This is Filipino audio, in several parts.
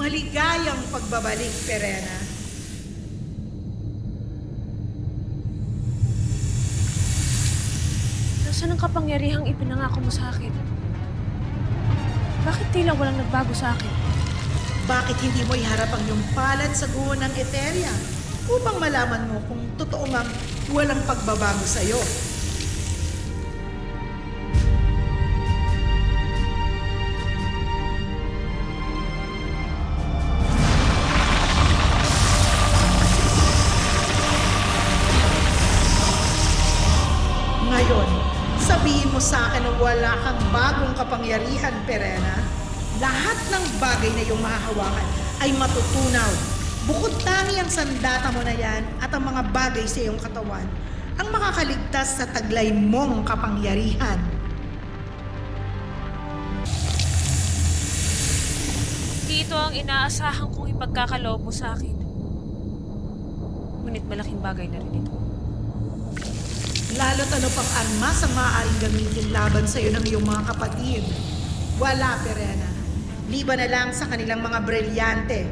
Maligayang pagbabalik, Perena. Nasaan ang kapangyarihang ipinangako mo sa akin? Bakit tila walang nagbago sa akin? Bakit hindi mo iharap ang iyong palad sa guho ng Eteria upang malaman mo kung totoo ngang walang pagbabago sa iyo? Ngayon, sabihin mo sa akin na wala kang bagong kapangyarihan, Perena. Lahat ng bagay na iyong mahahawakan ay matutunaw. Bukod tangi ang sandata mo na yan at ang mga bagay sa iyong katawan ang makakaligtas sa taglay mong kapangyarihan. Dito ang inaasahan kong ipagkakaloob mo sa akin. Ngunit malaking bagay na rin ito. Lalo't ano pang armas ang maaaring gamitin laban sa iyo ng iyong mga kapatid. Wala, Perena. Liban na lang sa kanilang mga brilyante.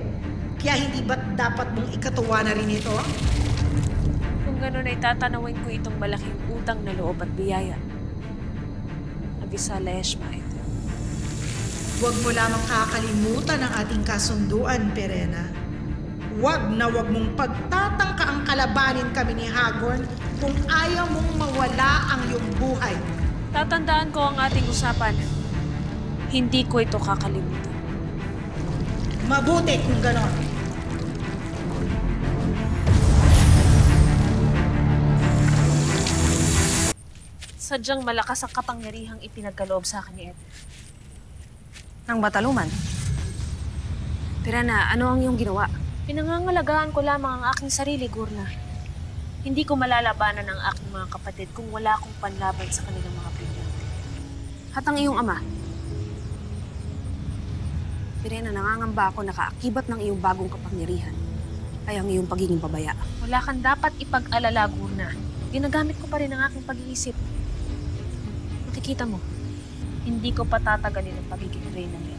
Kaya hindi ba't dapat mong ikatuwa na rin ito? Kung gano'n ay tatanawin ko itong malaking utang na loob at biyaya. Avisala Eshmait. Huwag mo lamang kakalimutan ang ating kasunduan, Perena. Huwag na huwag mong pagtatangka ang kalabanin kami ni Hagorn kung ayaw mong mawala ang iyong buhay. Tatandaan ko ang ating usapan. Hindi ko ito kakalimutan. Mabuti kung ganon. Sadyang malakas ang kapangyarihang ipinagkaloob sa akin ni Ed. Nang bataluman? Perena, ano ang iyong ginawa? Pinangangalagaan ko lamang ang aking sarili, Gurna. Hindi ko malalabanan ang aking mga kapatid kung wala akong panlaban sa kanilang mga brilyante. At ang iyong ama? Perena, nangangamba ako na kaakibat ng iyong bagong kapangyarihan ay ang iyong pagiging pabaya. Wala kang dapat ipag-alala, Gurna. Ginagamit ko pa rin ang aking pag-iisip. Makikita mo, hindi ko patatagalin ang pagiging reyna niya.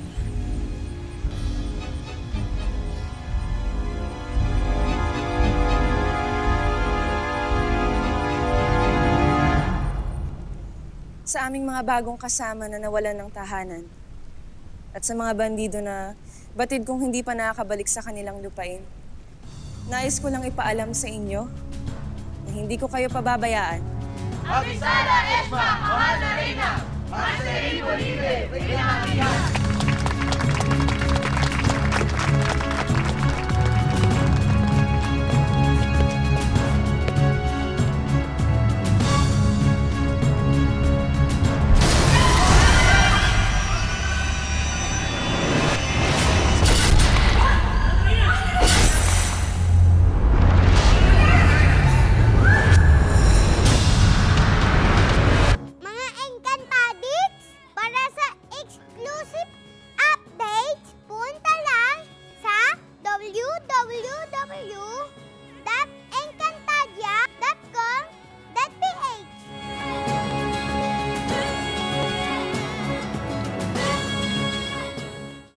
Sa aming mga bagong kasama na nawalan ng tahanan at sa mga bandido na batid kong hindi pa nakakabalik sa kanilang lupain, nais ko lang ipaalam sa inyo na hindi ko kayo pababayaan. Avisala Eshma, mahal na reyna! Master Impolible, Reyna! Punta lang sa www